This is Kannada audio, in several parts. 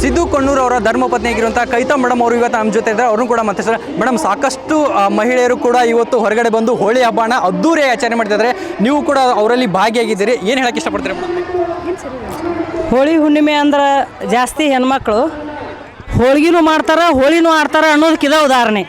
ಸಿದ್ದು ಕೊಣ್ಣೂರು ಅವರ ಧರ್ಮಪತ್ನಿಯಾಗಿರುವಂಥ ಕವಿತಾ ಮೇಡಮ್ ಅವರು ಇವತ್ತು ನಮ್ಮ ಜೊತೆ ಇದ್ದಾರೆ. ಅವ್ರನ್ನೂ ಕೂಡ ಮಾತಾಡ್ತಾರೆ. ಮೇಡಮ್, ಸಾಕಷ್ಟು ಮಹಿಳೆಯರು ಕೂಡ ಇವತ್ತು ಹೊರಗಡೆ ಬಂದು ಹೋಳಿ ಹಬ್ಬನ ಅದ್ದೂರಿ ಆಚರಣೆ ಮಾಡ್ತಿದ್ದಾರೆ. ನೀವು ಕೂಡ ಅವರಲ್ಲಿ ಭಾಗಿಯಾಗಿದ್ದೀರಿ. ಏನು ಹೇಳಕ್ಕೆ ಇಷ್ಟಪಡ್ತೀರಿ ಮೇಡಮ್? ಹೋಳಿ ಹುಣ್ಣಿಮೆ ಅಂದ್ರೆ ಜಾಸ್ತಿ ಹೆಣ್ಮಕ್ಳು ಹೋಳಿಗೆನೂ ಮಾಡ್ತಾರೆ, ಹೋಳಿನೂ ಆಡ್ತಾರೆ ಅನ್ನೋದಕ್ಕಿದ ಉದಾಹರಣೆ.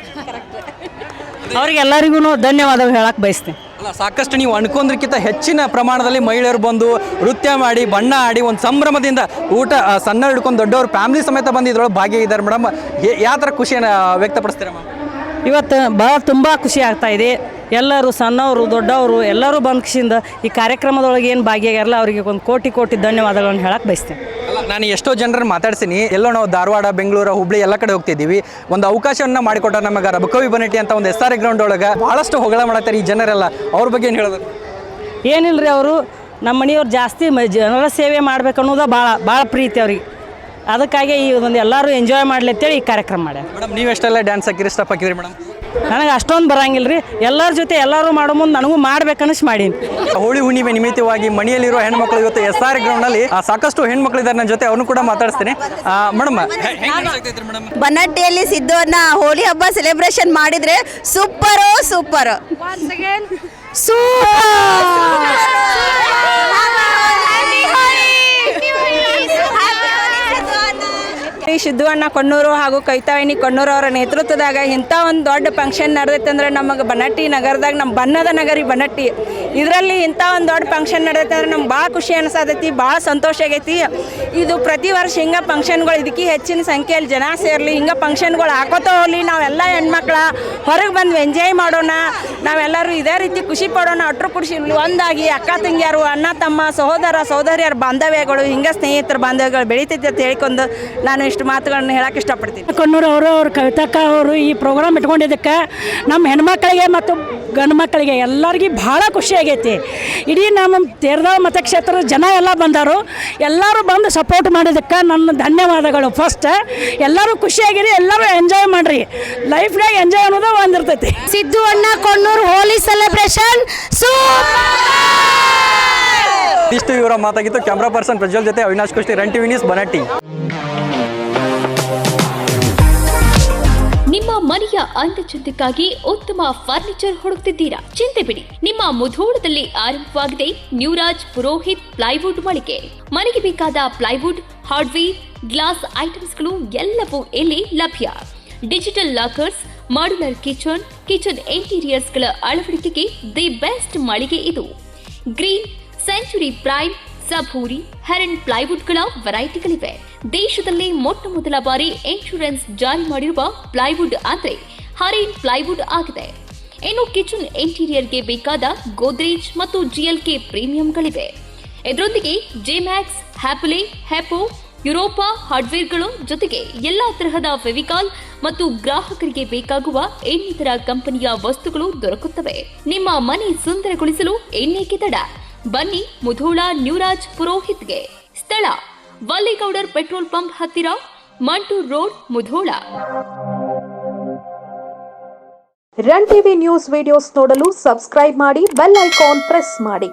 ಅವ್ರಿಗೆಲ್ಲರಿಗೂ ಧನ್ಯವಾದ ಹೇಳಕ್ಕೆ ಬಯಸ್ತೀನಿ. ಅಲ್ಲ, ಸಾಕಷ್ಟು ನೀವು ಅನ್ಕೊಂಡ್ರಕ್ಕಿಂತ ಹೆಚ್ಚಿನ ಪ್ರಮಾಣದಲ್ಲಿ ಮಹಿಳೆಯರು ಬಂದು ನೃತ್ಯ ಮಾಡಿ, ಬಣ್ಣ ಆಡಿ, ಒಂದು ಸಂಭ್ರಮದಿಂದ ಊಟ ಸಣ್ಣ ಹಿಡ್ಕೊಂಡು ದೊಡ್ಡವರು ಫ್ಯಾಮಿಲಿ ಸಮೇತ ಬಂದು ಇದ್ರೊಳಗೆ ಭಾಗಿಯಾಗಿದ್ದಾರೆ. ಮೇಡಮ್, ಯಾವ ಥರ ಖುಷಿಯನ್ನು ವ್ಯಕ್ತಪಡಿಸ್ತೀರಾ ಮ್ಯಾಮ್? ಇವತ್ತು ತುಂಬ ಖುಷಿ ಆಗ್ತಾ ಇದೆ. ಎಲ್ಲರೂ ಸಣ್ಣವರು ದೊಡ್ಡವರು ಎಲ್ಲರೂ ಬಂದ ಖುಷಿಯಿಂದ ಈ ಕಾರ್ಯಕ್ರಮದೊಳಗೆ ಏನು ಭಾಗಿಯಾಗಿರಲ್ಲ ಅವರಿಗೆ ಒಂದು ಕೋಟಿ ಧನ್ಯವಾದಗಳನ್ನು ಹೇಳಕ್ಕೆ ಬಯಸ್ತೇನೆ. ಅಲ್ಲ, ನಾನು ಎಷ್ಟೋ ಜನರನ್ನು ಮಾತಾಡ್ತೀನಿ. ಎಲ್ಲೋ ನಾವು ಧಾರವಾಡ, ಬೆಂಗಳೂರು, ಹುಬ್ಳಿ ಎಲ್ಲ ಕಡೆ ಹೋಗ್ತಿದ್ದೀವಿ. ಒಂದು ಅವಕಾಶವನ್ನು ಮಾಡಿಕೊಟ್ಟ ನಮಗೆ ರಬಕವಿ ಬನಟ್ಟಿ ಅಂತ ಒಂದು SR ಗ್ರೌಂಡ್ ಒಳಗೆ ಭಾಳಷ್ಟು ಹೊಗಳ ಮಾಡ್ತಾರೆ ಈ ಜನರೆಲ್ಲ. ಅವ್ರ ಬಗ್ಗೆ ಏನು ಹೇಳೋದು? ಏನಿಲ್ಲ ರೀ, ಅವರು ನಮ್ಮ ಮನೆಯವ್ರು ಜಾಸ್ತಿ ಜನರ ಸೇವೆ ಮಾಡ್ಬೇಕು ಅನ್ನೋದು ಭಾಳ ಪ್ರೀತಿ ಅವ್ರಿಗೆ. ಅದಕ್ಕಾಗಿ ಈ ಒಂದು ಎಲ್ಲರೂ ಎಂಜಾಯ್ ಮಾಡಲಿ ಅಂತೇಳಿ ಈ ಕಾರ್ಯಕ್ರಮ ಮಾಡ್ಯಾರ. ಮೇಡಮ್, ನೀವು ಎಷ್ಟೆಲ್ಲ ಡ್ಯಾನ್ಸ್ ಹಾಕಿರಿ, ಸ್ಟೆಪ್ ಹಾಕಿದ್ರಿ ಮೇಡಮ್? ನನಗೆ ಅಷ್ಟೊಂದು ಬರಂಗಿಲ್ಲ ರೀ. ಎಲ್ಲರ ಜೊತೆ ಎಲ್ಲರೂ ಮಾಡೋ ಮುಂದೆ ನನಗೂ ಮಾಡ್ಬೇಕನ್ನಿಸ್ ಮಾಡೀನಿ. ಹೋಳಿ ಹುಣ್ಣಿಮೆ ನಿಮಿತ್ತವಾಗಿ ಮಣಿಯಲ್ಲಿರುವ ಹೆಣ್ಮಕ್ಳು ಇವತ್ತು SR ಗ್ರೌಂಡ್ನಲ್ಲಿ ಸಾಕಷ್ಟು ಹೆಣ್ಮಕ್ಳು ಇದ್ದಾರೆ ನನ್ನ ಜೊತೆ. ಅವ್ರನ್ನೂ ಕೂಡ ಮಾತಾಡಿಸ್ತೀನಿ. ಮೇಡಮ್, ಬನ್ನಟ್ಟಿಯಲ್ಲಿ ಸಿದ್ದುವನ್ನ ಹೋಳಿ ಹಬ್ಬ ಸೆಲೆಬ್ರೇಷನ್ ಮಾಡಿದ್ರೆ ಸೂಪರು. ಸಿದ್ದುವಣ್ಣ ಕೊಣ್ಣೂರು ಹಾಗೂ ಕವಿತಾವಿನಿ ಕೊಣ್ಣೂರು ಅವರ ನೇತೃತ್ವದಾಗ ಇಂಥ ಒಂದು ದೊಡ್ಡ ಫಂಕ್ಷನ್ ನಡೆದೈತೆ ಅಂದ್ರೆ ನಮಗೆ ಬನ್ನಟ್ಟಿ ನಗರದಾಗ ನಮ್ಮ ಬಣ್ಣದ ನಗರಿ ಬನ್ನಟ್ಟಿ ಇದರಲ್ಲಿ ಇಂಥ ಒಂದು ದೊಡ್ಡ ಫಂಕ್ಷನ್ ನಡೆದೈತೆ ಅಂದ್ರೆ ನಮ್ಗೆ ಭಾಳ ಖುಷಿ ಅನಿಸತೈತಿ, ಭಾಳ ಸಂತೋಷ ಆಗೈತಿ. ಇದು ಪ್ರತಿ ವರ್ಷ ಹಿಂಗೆ ಫಂಕ್ಷನ್ಗಳು ಇದಕ್ಕೆ ಹೆಚ್ಚಿನ ಸಂಖ್ಯೆಯಲ್ಲಿ ಜನ ಸೇರಲಿ, ಹಿಂಗೆ ಫಂಕ್ಷನ್ಗಳು ಹಾಕೋತಾ ಹೋಗಲಿ. ನಾವೆಲ್ಲ ಹೆಣ್ಮಕ್ಳ ಹೊರಗೆ ಬಂದು ಎಂಜಾಯ್ ಮಾಡೋಣ, ನಾವೆಲ್ಲರೂ ಇದೇ ರೀತಿ ಖುಷಿ ಪಡೋಣ. ಅಟ್ರು ಖುಷಿ ಒಂದಾಗಿ ಅಕ್ಕ ತಂಗಿಯರು, ಅಣ್ಣ ತಮ್ಮ, ಸಹೋದರ ಸಹೋದರಿಯರ ಬಾಂಧವ್ಯಗಳು, ಹಿಂಗೆ ಸ್ನೇಹಿತರ ಬಾಂಧವ್ಯಗಳು ಬೆಳೀತೈತೆ ಅಂತ ಹೇಳ್ಕೊಂಡು ನಾನು ಇಷ್ಟು ಮಾತುಗಳನ್ನು ಹೇಳಕ್ಕೆ ಇಷ್ಟಪಡ್ತೀನಿ. ಕೊಣ್ಣೂರು ಅವರು, ಅವ್ರ ಕವಿತಕ್ಕ ಅವರು ಈ ಪ್ರೋಗ್ರಾಮ್ ಇಟ್ಕೊಂಡಿದ್ದಕ್ಕೆ ನಮ್ಮ ಹೆಣ್ಮಕ್ಳಿಗೆ ಮತ್ತು ಗಂಡು ಮಕ್ಕಳಿಗೆ ಎಲ್ಲರಿಗೂ ಭಾಳ ಖುಷಿ ಆಗೈತಿ. ಇಡೀ ನಮ್ಮ ತೇರದಾಳ ಮತಕ್ಷೇತ್ರದ ಜನ ಎಲ್ಲ ಬಂದರು. ಎಲ್ಲರೂ ಬಂದು ಸಪೋರ್ಟ್ ಮಾಡಿದ್ದಕ್ಕೆ ನನ್ನ ಧನ್ಯವಾದಗಳು. ಫಸ್ಟ್ ಎಲ್ಲರೂ ಖುಷಿಯಾಗಿರಿ, ಎಲ್ಲರೂ ಎಂಜಾಯ್ ಮಾಡಿರಿ. ಲೈಫ್ನಾಗ ಎಂಜಾಯ್ ಅನ್ನೋದು ಒಂದಿರ್ತೈತಿ. ಸಿದ್ದು ಅಣ್ಣ ಕೊಣ್ಣೂರು ಹೋಲಿ ಸೆಲೆಬ್ರೇಷನ್ ಇಷ್ಟು ಇವರ ಮಾತಾಗಿತ್ತು. ಕ್ಯಾಮ್ರಾ ಪರ್ಸನ್ ಪ್ರಜ್ವಲ್ ಜೊತೆ Avinash ಕುಷ್ಟಿ, run TV news, Banatti. ನಿಮ್ಮ ಮನೆಯ ಅಂದಚಂದಕ್ಕಾಗಿ ಉತ್ತಮ ಫರ್ನಿಚರ್ ಹುಡುಕ್ತಿದ್ದೀರಾ? ಚಿಂತೆ ಬಿಡಿ, ನಿಮ್ಮ ಮುಧೋಳದಲ್ಲಿ ಆರಂಭವಾಗಿದೆ ನ್ಯೂರಾಜ್ ಪುರೋಹಿತ್ ಪ್ಲೈವುಡ್ ಮಳಿಗೆ. ಮನೆಗೆ ಬೇಕಾದ ಪ್ಲೈವುಡ್, ಹಾರ್ಡ್ವೇರ್, ಗ್ಲಾಸ್ ಐಟಮ್ಸ್ಗಳು ಎಲ್ಲವೂ ಇಲ್ಲಿ ಲಭ್ಯ. ಡಿಜಿಟಲ್ ಲಾಕರ್ಸ್, ಮಾಡ್ಯುಲರ್ ಕಿಚನ್ ಇಂಟೀರಿಯರ್ಸ್ಗಳ ಅಳವಡಿಕೆಗೆ ದಿ ಬೆಸ್ಟ್ ಮಳಿಗೆ ಇದು. ಗ್ರೀನ್, ಸೆಂಚುರಿ ಪ್ರೈಮ್, ಸಭೂರಿ, ಹೆರನ್ ಪ್ಲೈವುಡ್ಗಳ ವೆರೈಟಿಗಳಿವೆ. ದೇಶದಲ್ಲಿ ಮೊಟ್ಟ ಮೊದಲ ಬಾರಿ ಇನ್ಶೂರೆನ್ಸ್ ಜಾರಿ ಮಾಡಿರುವ ಪ್ಲೈವುಡ್ ಅಂದ್ರೆ ಹರೇನ್ ಪ್ಲೈವುಡ್ ಆಗಿದೆ. ಇನ್ನು ಕಿಚನ್ ಇಂಟೀರಿಯರ್ಗೆ ಬೇಕಾದ ಗೋದ್ರೇಜ್ ಮತ್ತು GLK ಪ್ರೀಮಿಯಂಗಳಿವೆ. ಇದರೊಂದಿಗೆ ಜೆಮ್ಯಾಕ್ಸ್, ಹ್ಯಾಪಲೆ, ಹೆಪೋ, ಯುರೋಪಾ ಹಾರ್ಡ್ವೇರ್ಗಳು ಜೊತೆಗೆ ಎಲ್ಲಾ ತರಹದ ಫೆವಿಕಾಲ್ ಮತ್ತು ಗ್ರಾಹಕರಿಗೆ ಬೇಕಾಗುವ ಇನ್ನಿತರ ಕಂಪನಿಯ ವಸ್ತುಗಳು ದೊರಕುತ್ತವೆ. ನಿಮ್ಮ ಮನೆ ಸುಂದರಗೊಳಿಸಲು ಇನ್ನೇಕೆ ತಡ? ಬನ್ನಿ ಮುಧೋಳ ನ್ಯೂರಾಜ್ ಪುರೋಹಿತ್ಗೆ. ಸ್ಥಳ ವಲ್ಲಿಗೌಡರ್ ಪೆಟ್ರೋಲ್ ಪಂಪ್ ಹತ್ತಿರ, Mantur road, Mudhol. Run TV news videos ನೋಡಲು ಸಬ್ಸ್ಕ್ರೈಬ್ ಮಾಡಿ, ಬೆಲ್ ಐಕಾನ್ ಪ್ರೆಸ್ ಮಾಡಿ.